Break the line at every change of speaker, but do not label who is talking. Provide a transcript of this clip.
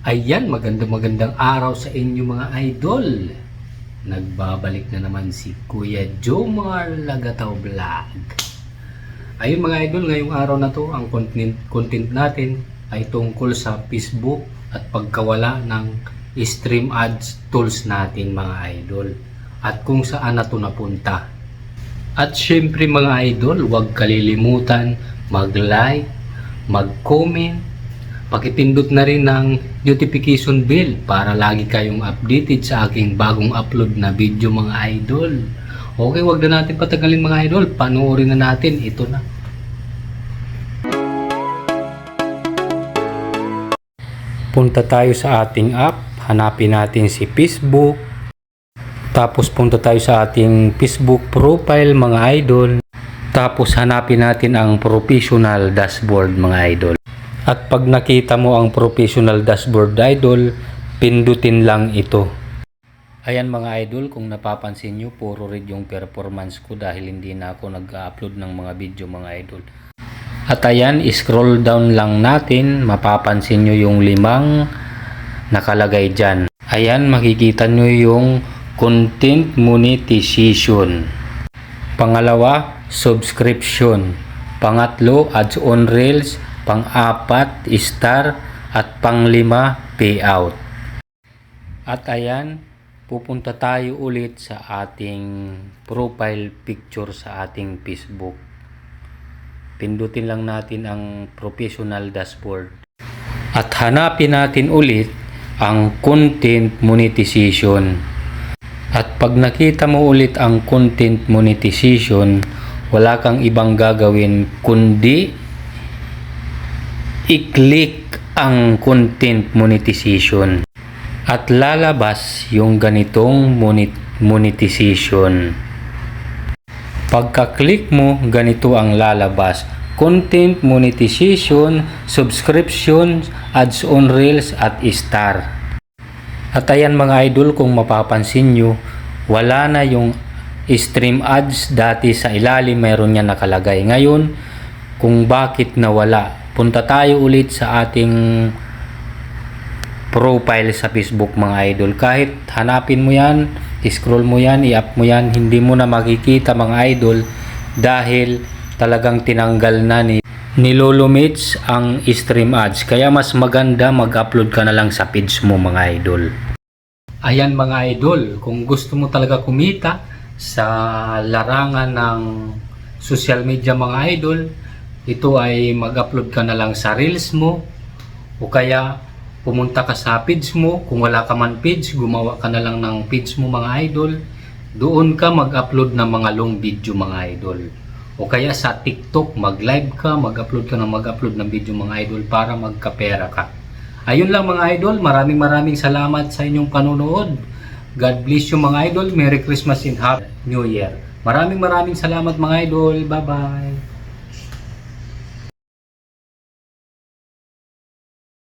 Ayan, magandang araw sa inyo mga idol. Nagbabalik na naman si Kuya Jomar Lagataw Vlog. Ayun mga idol, ngayong araw na to, ang content natin ay tungkol sa Facebook at pagkawala ng stream ads tools natin mga idol. At kung saan na to napunta. At syempre mga idol, huwag kalilimutan mag-like, mag-comment, pakipindot na rin ng notification bell para lagi kayong updated sa aking bagong upload na video mga idol. Okay, wag na natin patagalin mga idol, panoorin na natin, ito na. Punta tayo sa ating app, hanapin natin si Facebook. Tapos punta tayo sa ating Facebook profile mga idol. Tapos hanapin natin ang professional dashboard mga idol. At pag nakita mo ang professional dashboard idol, pindutin lang ito. Ayan mga idol, kung napapansin nyo, puro red yung performance ko dahil hindi na ako nag-upload ng mga video mga idol. At ayan, scroll down lang natin, mapapansin nyo yung 5 nakalagay dyan. Ayan, makikita nyo yung content monetization. Pangalawa, subscription. Pangatlo, ads on reels. Pang-4, star. At pang-5, payout. At ayan, pupunta tayo ulit sa ating profile picture sa ating Facebook. Pindutin lang natin ang professional dashboard. At hanapin natin ulit ang content monetization. At pag nakita mo ulit ang content monetization, wala kang ibang gagawin kundi i-click ang content monetization at lalabas yung ganitong monetization. Pagka-click mo, ganito ang lalabas: content monetization, subscription, ads on reels at star. At ayan mga idol, kung mapapansin nyo, wala na yung stream ads. Dati sa ilalim mayroon niya nakalagay. Ngayon, kung bakit nawala, punta tayo ulit sa ating profile sa Facebook mga idol. Kahit hanapin mo yan, scroll mo yan, i-up mo yan, hindi mo na makikita mga idol dahil talagang tinanggal na ni Lolo Mitch ang stream ads. Kaya mas maganda mag-upload ka na lang sa page mo mga idol. Ayan mga idol, kung gusto mo talaga kumita sa larangan ng social media mga idol, ito ay mag-upload ka na lang sa reels mo o kaya pumunta ka sa page mo. Kung wala ka man page, gumawa ka na lang ng page mo mga idol. Doon ka mag-upload ng mga long video mga idol. O kaya sa TikTok, mag-live ka, mag-upload ka ng video mga idol para magkapera ka. Ayun lang mga idol, maraming salamat sa inyong panonood. God bless you mga idol. Merry Christmas and Happy New Year. Maraming salamat mga idol. Bye-bye.